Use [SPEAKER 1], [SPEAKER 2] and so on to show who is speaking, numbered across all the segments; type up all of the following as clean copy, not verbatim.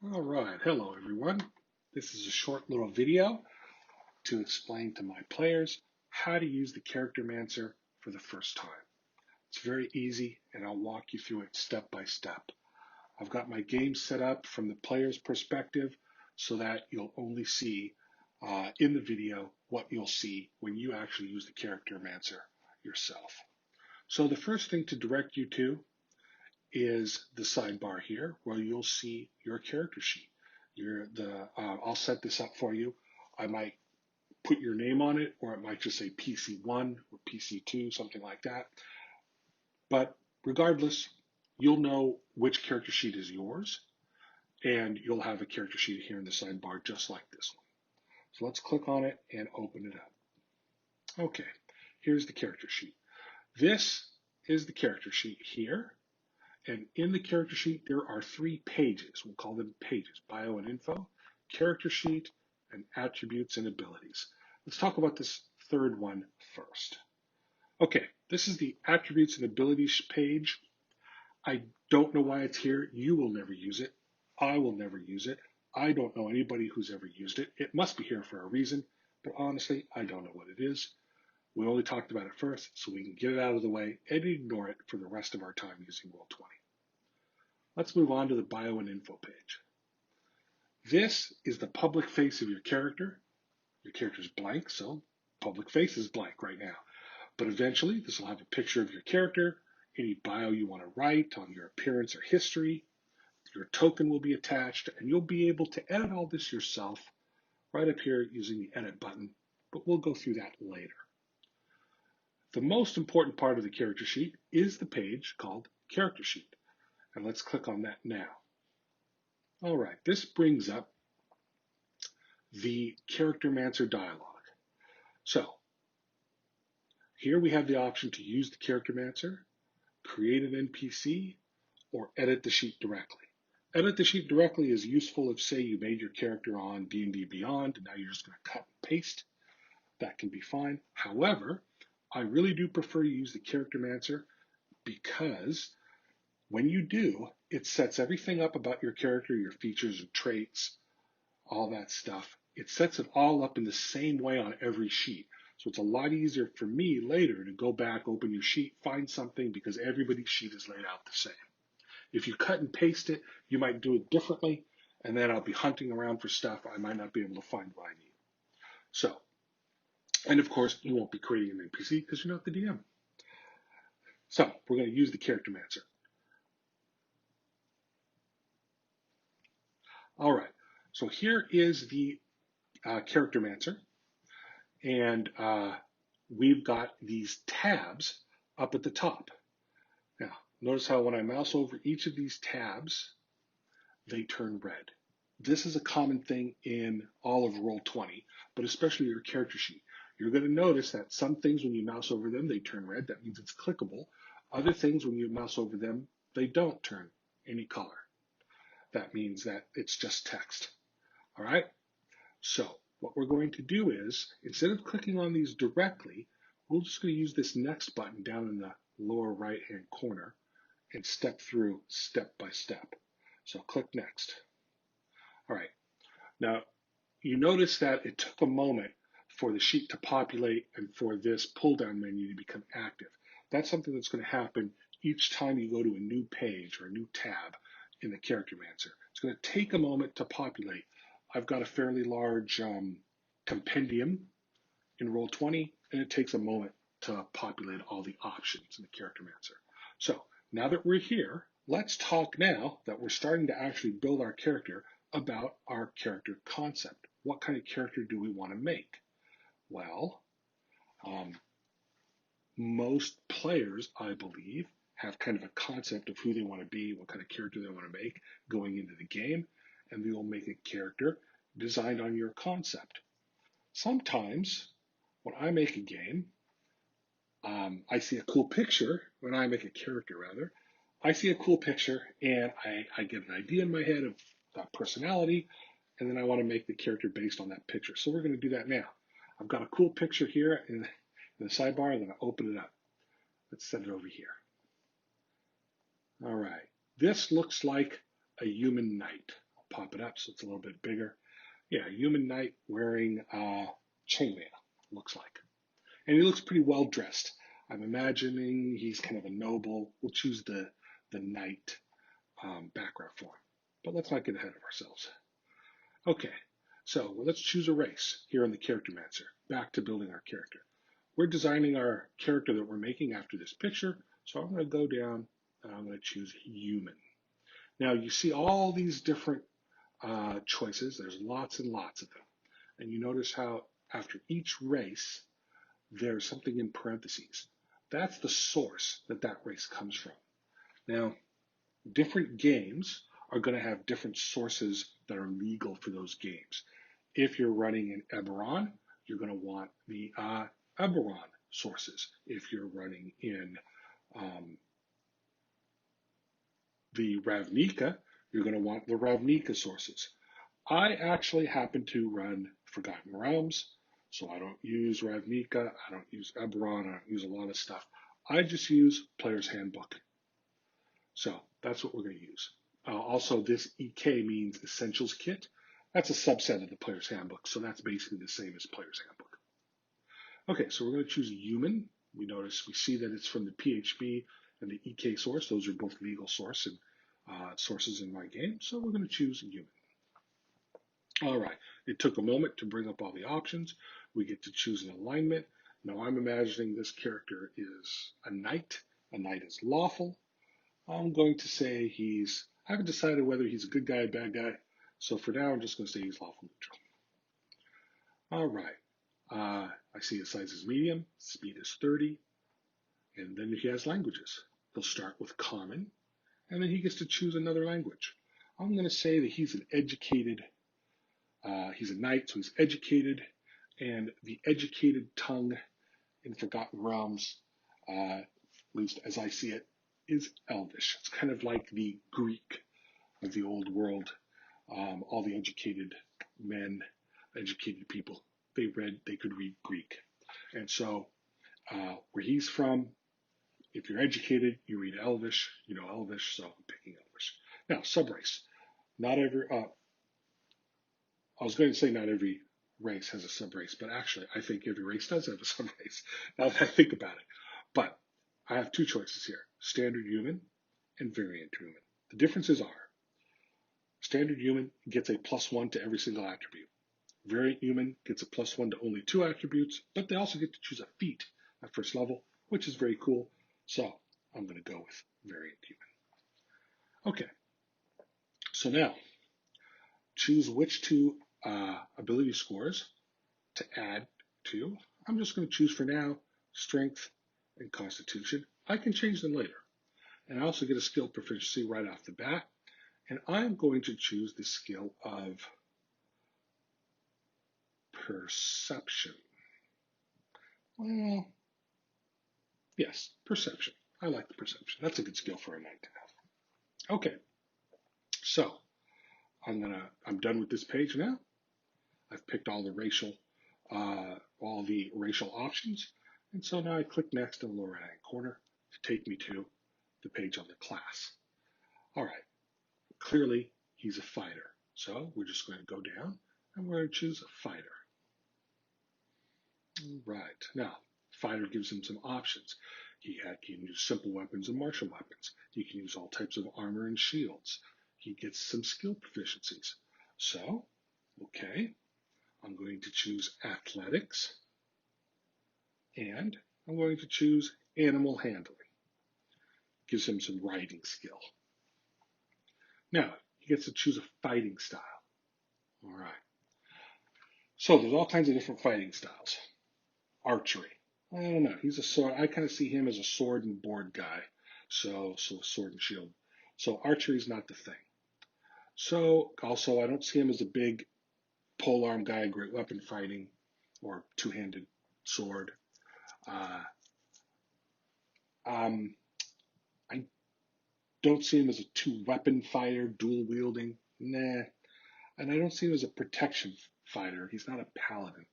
[SPEAKER 1] All right, hello everyone. This is a short little video to explain to my players how to use the Charactermancer for the first time. It's very easy and I'll walk you through it step by step. I've got my game set up from the player's perspective so that you'll only see in the video what you'll see when you actually use the Charactermancer yourself. So the first thing to direct you to is the sidebar here where you'll see your character sheet. I'll set this up for you. I might put your name on it, or it might just say PC1 or PC2, something like that. But regardless, you'll know which character sheet is yours, and you'll have a character sheet here in the sidebar just like this one. So let's click on it and open it up. Okay, here's the character sheet. This is the character sheet here. And in the character sheet, there are 3 pages. We'll call them pages: bio and info, character sheet, and attributes and abilities. Let's talk about this third one first. Okay, this is the attributes and abilities page. I don't know why it's here. You will never use it. I will never use it. I don't know anybody who's ever used it. It must be here for a reason, but honestly, I don't know what it is. We only talked about it first, so we can get it out of the way and ignore it for the rest of our time using Roll20. Let's move on to the bio and info page. This is the public face of your character. Your character is blank, so public face is blank right now. But eventually, this will have a picture of your character, any bio you want to write on your appearance or history. Your token will be attached, and you'll be able to edit all this yourself right up here using the edit button, but we'll go through that later. The most important part of the character sheet is the page called Character Sheet. And let's click on that now. All right, this brings up the Charactermancer dialog. So here we have the option to use the Charactermancer, create an NPC, or edit the sheet directly. Edit the sheet directly is useful if, say, you made your character on D&D Beyond, and now you're just going to cut and paste. That can be fine. However, I really do prefer to use the Charactermancer because when you do, it sets everything up about your character, your features and traits, all that stuff. It sets it all up in the same way on every sheet. So it's a lot easier for me later to go back, open your sheet, find something, because everybody's sheet is laid out the same. If you cut and paste it, you might do it differently, and then I'll be hunting around for stuff. I might not be able to find what I need. So, and of course, you won't be creating an NPC because you're not the DM. So we're going to use the Charactermancer. All right, so here is the Charactermancer, and we've got these tabs up at the top. Now, notice how when I mouse over each of these tabs, they turn red. This is a common thing in all of Roll20, but especially your character sheet. You're going to notice that some things, when you mouse over them, they turn red. That means it's clickable. Other things, when you mouse over them, they don't turn any color. That means that it's just text. All right? So what we're going to do is, instead of clicking on these directly, we're just going to use this next button down in the lower right-hand corner and step through step by step. So click next. All right. Now, you notice that it took a moment for the sheet to populate and for this pull-down menu to become active. That's something that's going to happen each time you go to a new page or a new tab in the Charactermancer. It's going to take a moment to populate. I've got a fairly large compendium in Roll20, and it takes a moment to populate all the options in the Charactermancer. So now that we're here, let's talk now that we're starting to actually build our character about our character concept. What kind of character do we want to make? Well, most players, I believe, have kind of a concept of who they want to be, what kind of character they want to make going into the game, and they will make a character designed on your concept. Sometimes, when I make a game, I see a cool picture, when I make a character rather, I see a cool picture and I get an idea in my head of that personality, and then I want to make the character based on that picture. So we're going to do that now. I've got a cool picture here in the sidebar. I'm going to open it up. Let's set it over here. All right. This looks like a human knight. pop it up so it's a little bit bigger. Yeah, human knight wearing chainmail, looks like. And he looks pretty well dressed. I'm imagining he's kind of a noble. We'll choose the knight background for him. But let's not get ahead of ourselves. Okay, so let's choose a race here on the Charactermancer. Back to building our character. We're designing our character that we're making after this picture, so I'm going to go down and I'm going to choose human. Now you see all these different choices. There's lots and lots of them. And you notice how after each race, there's something in parentheses. That's the source that that race comes from. Now, different games are going to have different sources that are legal for those games. If you're running in Eberron, you're going to want the Eberron sources. If you're running in the Ravnica, you're going to want the Ravnica sources. I actually happen to run Forgotten Realms, so I don't use Ravnica, I don't use Eberron, I don't use a lot of stuff. I just use Player's Handbook. So that's what we're going to use. Also, this EK means Essentials Kit. That's a subset of the Player's Handbook, so that's basically the same as Player's Handbook. Okay, so we're going to choose human. We see that it's from the PHB and the EK source. Those are both legal sources in my game, so we're going to choose human. All right, it took a moment to bring up all the options. We get to choose an alignment. Now I'm imagining this character is a knight. A knight is lawful. I'm going to say I haven't decided whether he's a good guy or bad guy. So for now, I'm just going to say he's lawful neutral. All right. I see his size is medium. Speed is 30. And then he has languages. He'll start with common. And then he gets to choose another language. I'm going to say that he's an educated, he's a knight, so he's educated. And the educated tongue in Forgotten Realms, at least as I see it, is Elvish. It's kind of like the Greek of the old world. All the educated men, educated people, they could read Greek. And so where he's from, if you're educated, you read Elvish, you know Elvish, so I'm picking Elvish. Now, subrace. Not every, I was going to say not every race has a subrace, but actually I think every race does have a subrace, now that I think about it. But I have two choices here, standard human and variant human. The differences are, standard human gets a +1 to every single attribute. Variant human gets a +1 to only 2 attributes, but they also get to choose a feat at first level, which is very cool. So I'm going to go with variant human. Okay, so now choose which two ability scores to add to. I'm just going to choose for now strength and constitution. I can change them later. And I also get a skill proficiency right off the bat. And I'm going to choose the skill of perception. Well, yes, perception. I like the perception. That's a good skill for a knight to have. Okay, so I'm done with this page now. I've picked all the racial options, and so now I click next in the lower right-hand corner to take me to the page on the class. All right, clearly he's a fighter, so we're just going to go down and we're going to choose a fighter. Right, now fighter gives him some options. He can use simple weapons and martial weapons. He can use all types of armor and shields. He gets some skill proficiencies. So, okay, I'm going to choose athletics, and I'm going to choose animal handling. Gives him some riding skill. Now, he gets to choose a fighting style. All right. So there's all kinds of different fighting styles. Archery. I don't know. He's a sword. I kind of see him as a sword and board guy. So sword and shield. So archery is not the thing. So also, I don't see him as a big polearm guy, great weapon fighting, or two-handed sword. I don't see him as a two-weapon fighter, dual wielding. Nah. And I don't see him as a protection fighter. He's not a paladin.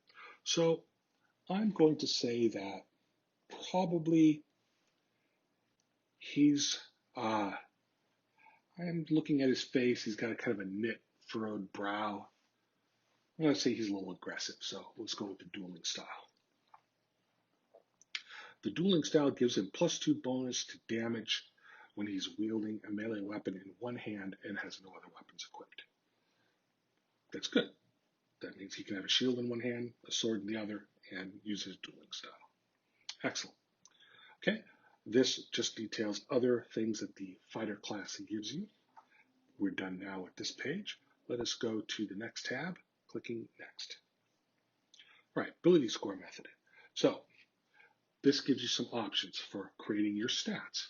[SPEAKER 1] So I'm going to say that probably I'm looking at his face. He's got a kind of a knit furrowed brow. I'm going to say he's a little aggressive, so let's go with the dueling style. The dueling style gives him +2 bonus to damage when he's wielding a melee weapon in one hand and has no other weapons equipped. That's good. That means he can have a shield in one hand, a sword in the other, and use his dueling style. Excellent. Okay, this just details other things that the fighter class gives you. We're done now with this page. Let us go to the next tab, clicking Next. All right, ability score method. So this gives you some options for creating your stats.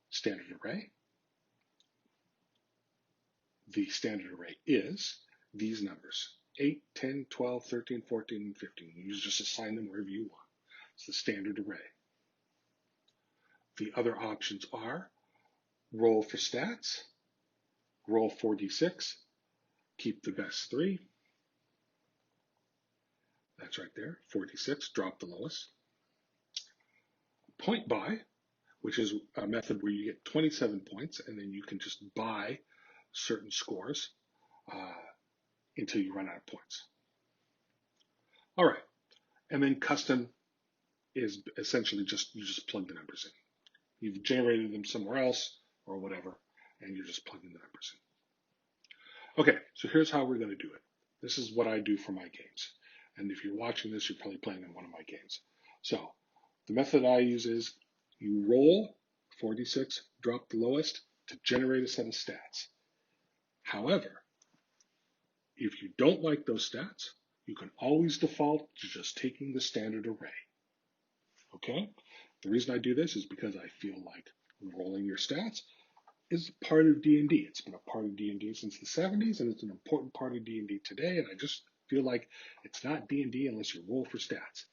[SPEAKER 1] Standard array. The standard array is these numbers: 8, 10, 12, 13, 14, and 15. You just assign them wherever you want. It's the standard array. The other options are roll for stats, roll 4d6, keep the best 3. That's right there, 4d6, drop the lowest. Point buy, which is a method where you get 27 points, and then you can just buy certain scores until you run out of points. All right, and then custom is essentially you just plug the numbers in. You've generated them somewhere else or whatever, and you're just plugging the numbers in. Okay, so here's how we're going to do it. This is what I do for my games. And if you're watching this, you're probably playing in one of my games. So the method I use is you roll 4d6, drop the lowest to generate a set of stats. However, if you don't like those stats, you can always default to just taking the standard array. Okay? The reason I do this is because I feel like rolling your stats is part of D&D. It's been a part of D&D since the 70s, and it's an important part of D&D today, and I just feel like it's not D&D unless you roll for stats.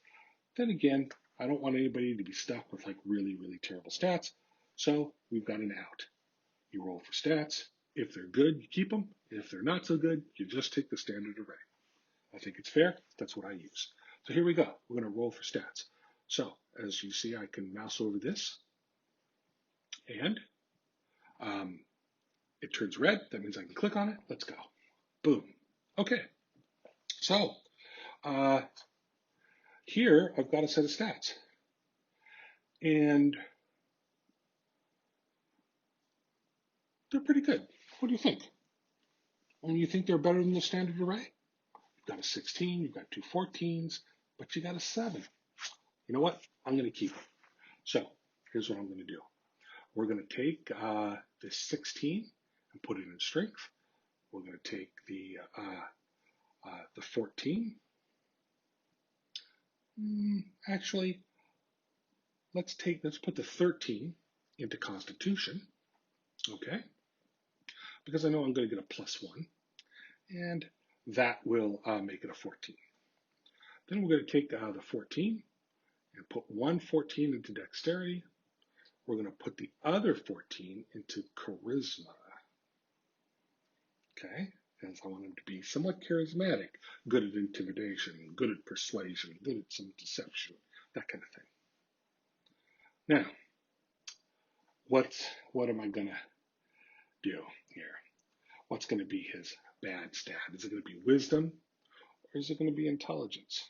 [SPEAKER 1] Then again, I don't want anybody to be stuck with like really, really terrible stats, so we've got an out. You roll for stats. If they're good, you keep them. If they're not so good, you just take the standard array. I think it's fair. That's what I use. So here we go. We're going to roll for stats. So as you see, I can mouse over this, and it turns red. That means I can click on it. Let's go. Boom. Okay. So here I've got a set of stats. And they're pretty good. What do you think? You think they're better than the standard array? You've got a 16, you've got 2 14s, but you got a 7. You know what? I'm going to keep it. So here's what I'm going to do. We're going to take this 16 and put it in strength. We're going to take the 14. Actually, let's put the 13 into Constitution. Okay, because I know I'm going to get a +1, and that will make it a 14. Then we're going to take the 14 and put one 14 into Dexterity. We're going to put the other 14 into Charisma. Okay, because I want him to be somewhat charismatic, good at intimidation, good at persuasion, good at some deception, that kind of thing. Now, what am I going to do here? What's going to be his bad stat? Is it going to be wisdom, or is it going to be intelligence?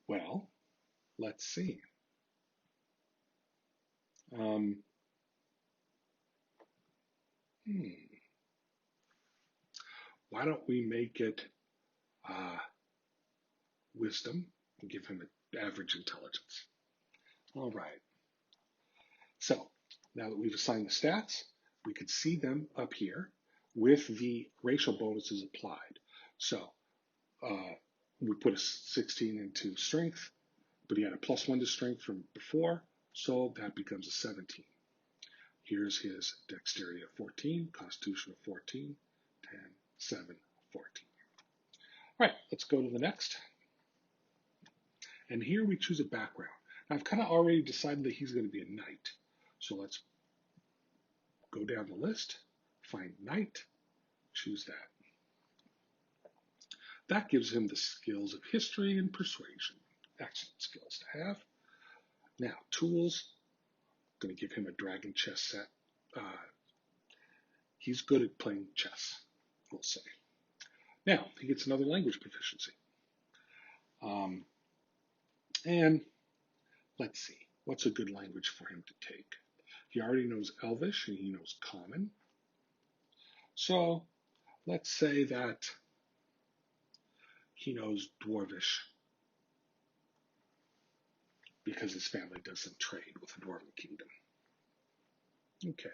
[SPEAKER 1] Well, let's see. Why don't we make it wisdom and give him an average intelligence? All right. So now that we've assigned the stats, we could see them up here with the racial bonuses applied. So we put a 16 into strength, but he had a +1 to strength from before, so that becomes a 17. Here's his dexterity of 14, constitution of 14, 10, 7, 14. All right, let's go to the next. And here we choose a background. Now, I've kind of already decided that he's going to be a knight. So let's go down the list, find knight, choose that. That gives him the skills of history and persuasion. Excellent skills to have. Now, tools, I'm going to give him a dragon chess set he's good at playing chess, we'll say. Now, he gets another language proficiency. And let's see, what's a good language for him to take? He already knows Elvish and he knows Common. So let's say that he knows Dwarvish because his family doesn't trade with the Dwarven Kingdom. Okay,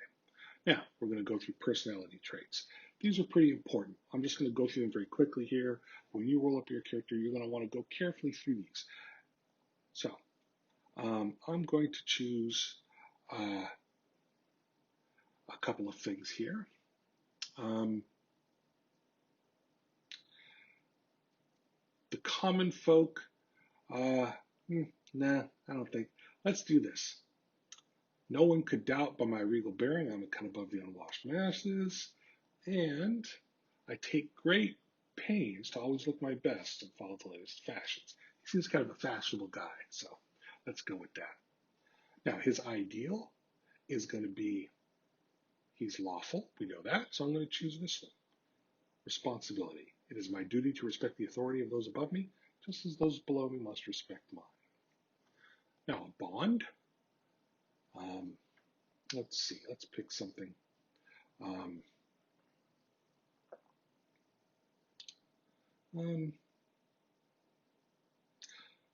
[SPEAKER 1] now we're going to go through personality traits. These are pretty important. I'm just going to go through them very quickly here. When you roll up your character, you're going to want to go carefully through these. So I'm going to choose a couple of things here. The common folk, nah, I don't think. Let's do this. No one could doubt by my regal bearing I'm a cut above the unwashed masses, and I take great pains to always look my best and follow the latest fashions. He seems kind of a fashionable guy, so let's go with that. Now, his ideal is going to be, he's lawful, we know that, so I'm going to choose this one. Responsibility. It is my duty to respect the authority of those above me, just as those below me must respect mine. Now, a bond. Let's see, let's pick something.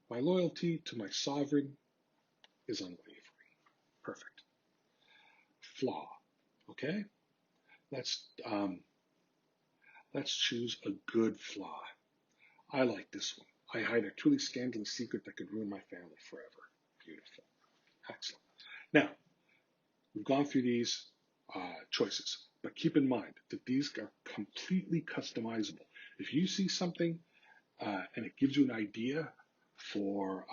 [SPEAKER 1] My loyalty to my sovereign is unwavering. Perfect. Flaw. Okay. Let's choose a good flaw. I like this one. I hide a truly scandalous secret that could ruin my family forever. Beautiful. Excellent. Now, we've gone through these choices, but keep in mind that these are completely customizable. If you see something and it gives you an idea for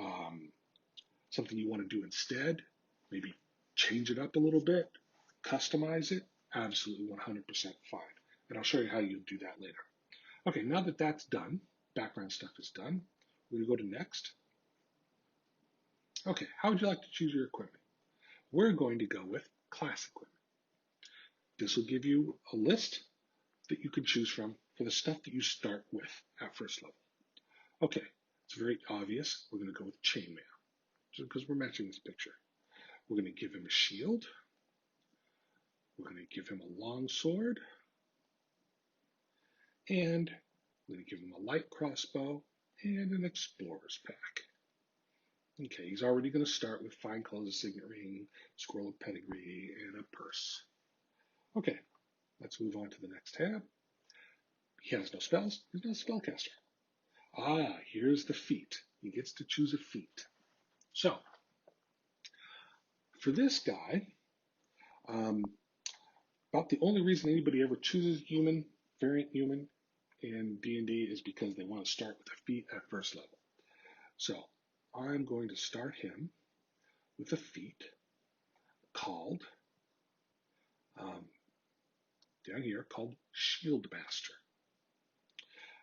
[SPEAKER 1] something you want to do instead, maybe change it up a little bit, customize it, absolutely 100% fine. And I'll show you how you do that later. Okay, now that that's done, background stuff is done, we're going to go to next. Okay, how would you like to choose your equipment? We're going to go with class equipment. This will give you a list that you can choose from for the stuff that you start with at first level. Okay, it's very obvious. We're going to go with chainmail, just because we're matching this picture. We're going to give him a shield. We're going to give him a long sword. And we're going to give him a light crossbow and an explorer's pack. Okay, he's already going to start with fine clothes, a signet ring, scroll of pedigree, and a purse. Okay, let's move on to the next tab. He has no spells. He's not a spellcaster. Ah, here's the feat. He gets to choose a feat. So, for this guy, about the only reason anybody ever chooses human, variant human, in D&D is because they want to start with a feat at first level. So, I'm going to start him with a feat called, down here, called Shield Master.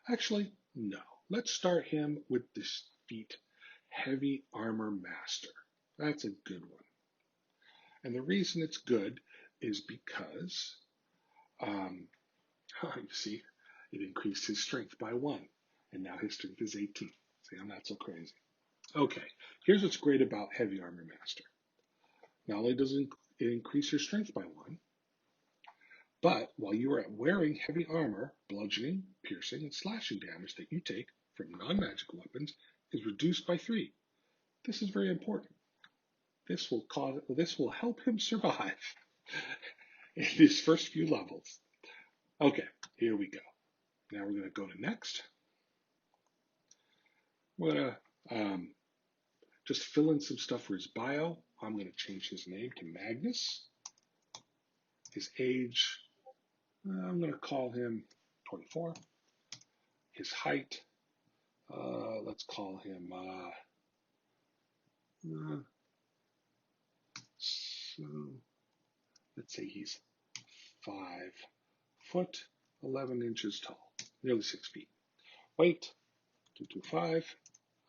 [SPEAKER 1] Actually, no. Let's start him with this feat, Heavy Armor Master. That's a good one. And the reason it's good is because, you see, it increased his strength by 1, and now his strength is 18. See, I'm not so crazy. Okay, here's what's great about Heavy Armor Master. Not only does it increase your strength by 1, but while you are wearing heavy armor, bludgeoning, piercing, and slashing damage that you take from non-magical weapons is reduced by 3. This is very important. This will help him survive in his first few levels. Okay, here we go. Now we're going to go to next. We're going to just fill in some stuff for his bio. I'm going to change his name to Magnus. His age, I'm going to call him 24. His height, let's call him, so let's say he's 5 foot, 11 inches tall, nearly 6 feet. Weight, 225.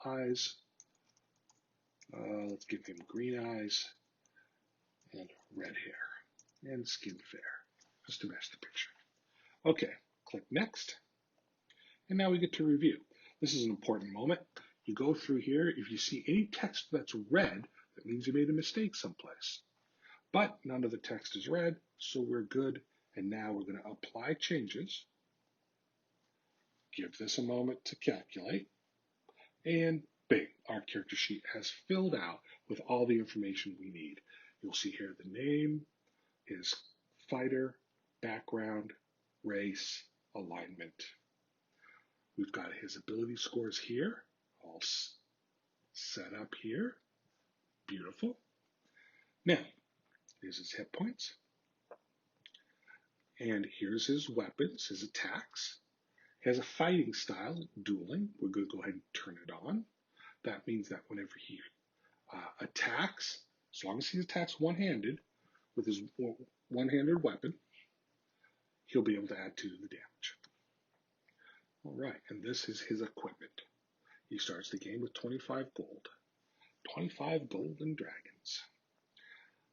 [SPEAKER 1] Eyes, let's give him green eyes and red hair and skin fair. just to match the picture. Okay, click Next, and now we get to review. This is an important moment. You go through here. If you see any text that's red, that means you made a mistake someplace. But none of the text is red, so we're good. And now we're going to apply changes. Give this a moment to calculate. And bang, our character sheet has filled out with all the information we need. You'll see here the name, his fighter, background, race, alignment. We've got his ability scores here, all set up here. Beautiful. Now, here's his hit points. And here's his weapons, his attacks. He has a fighting style, dueling. We're going to go ahead and turn it on. That means that whenever he attacks, as long as he attacks one-handed with his one-handed weapon, he'll be able to add 2 to the damage. All right, and this is his equipment. He starts the game with 25 gold. 25 golden dragons.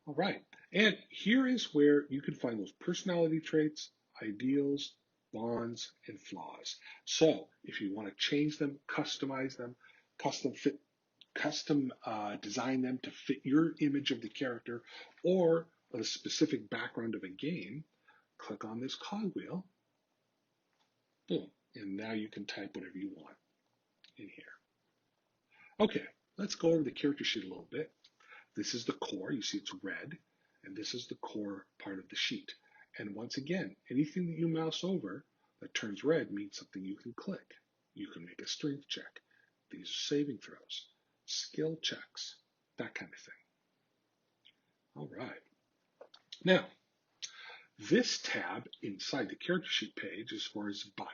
[SPEAKER 1] All right, and here is where you can find those personality traits, ideals, bonds, and flaws. So if you want to change them, customize them, custom design them to fit your image of the character or a specific background of a game, click on this cogwheel. Boom. And now you can type whatever you want in here. Okay, let's go over the character sheet a little bit. This is the core. You see it's red. And this is the core part of the sheet. And once again, anything that you mouse over that turns red means something you can click. You can make a strength check. These are saving throws, skill checks, that kind of thing. All right. Now, this tab inside the character sheet page is for his bio.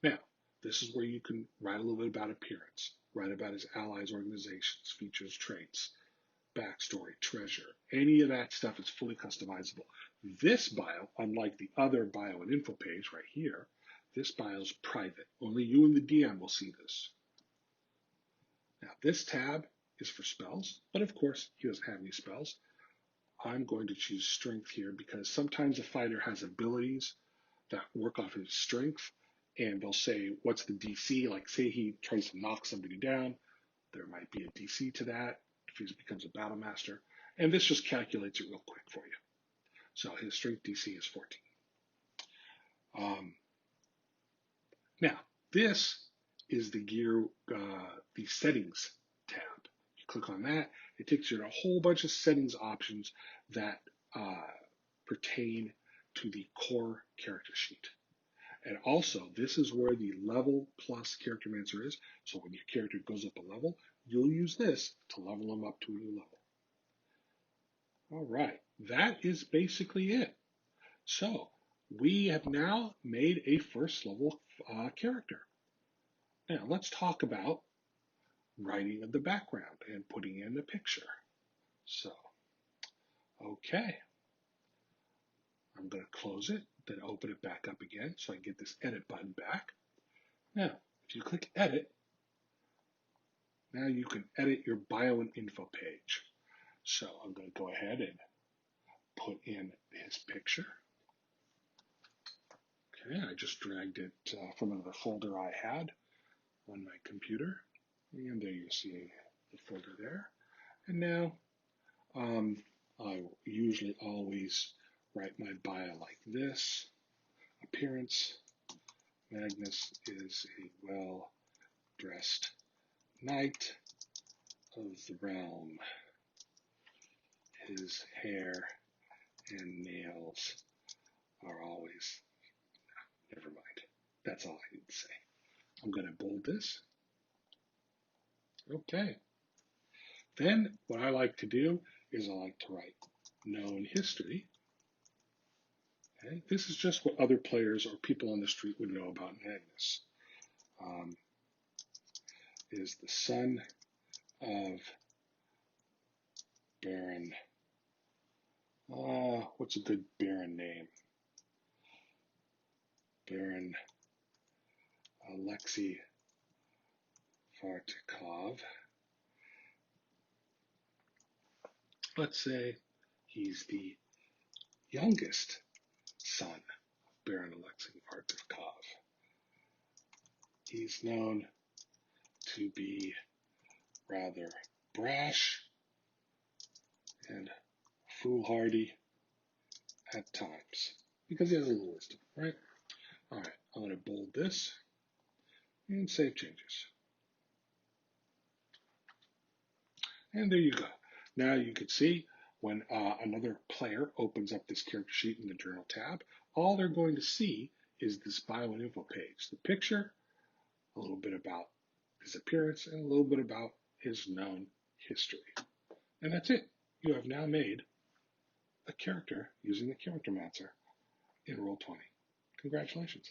[SPEAKER 1] Now, this is where you can write a little bit about appearance, write about his allies, organizations, features, traits, backstory, treasure. Any of that stuff is fully customizable. This bio, unlike the other bio and info page right here, this bio is private. Only you and the DM will see this. Now, this tab is for spells, but of course, he doesn't have any spells. I'm going to choose strength here because sometimes a fighter has abilities that work off his strength, and they'll say, what's the DC? Like, say he tries to knock somebody down, there might be a DC to that if he becomes a battle master, and this just calculates it real quick for you. So his strength DC is 14. Now, this is the gear, the settings tab. You click on that, it takes you to a whole bunch of settings options that pertain to the core character sheet. And also, this is where the level plus Charactermancer is. So when your character goes up a level, you'll use this to level them up to a new level. All right, that is basically it. So we have now made a first level character. Now let's talk about writing of the background and putting in the picture. So, okay. I'm going to close it, then open it back up again so I can get this edit button back. Now, if you click edit, now you can edit your bio and info page. So I'm going to go ahead and put in his picture. Okay, I just dragged it from another folder I had on my computer. And there you see the folder there. And now I usually always write my bio like this. Appearance, Magnus is a well-dressed knight of the realm. His hair and nails are always, never mind. That's all I need to say. I'm going to bold this. Okay. Then what I like to do is I like to write known history. Okay. This is just what other players or people on the street would know about Magnus. Is the son of Baron, what's a good Baron name? Baron Alexei Fartikov. Let's say he's the youngest son Baron Alexei Artivkov. He's known to be rather brash and foolhardy at times because he has a little wisdom, right? All right, I'm going to bold this and save changes. And there you go. Now you can see when another player opens up this character sheet in the Journal tab, all they're going to see is this bio and info page, the picture, a little bit about his appearance, and a little bit about his known history. And that's it. You have now made a character using the Charactermancer in Roll20. Congratulations.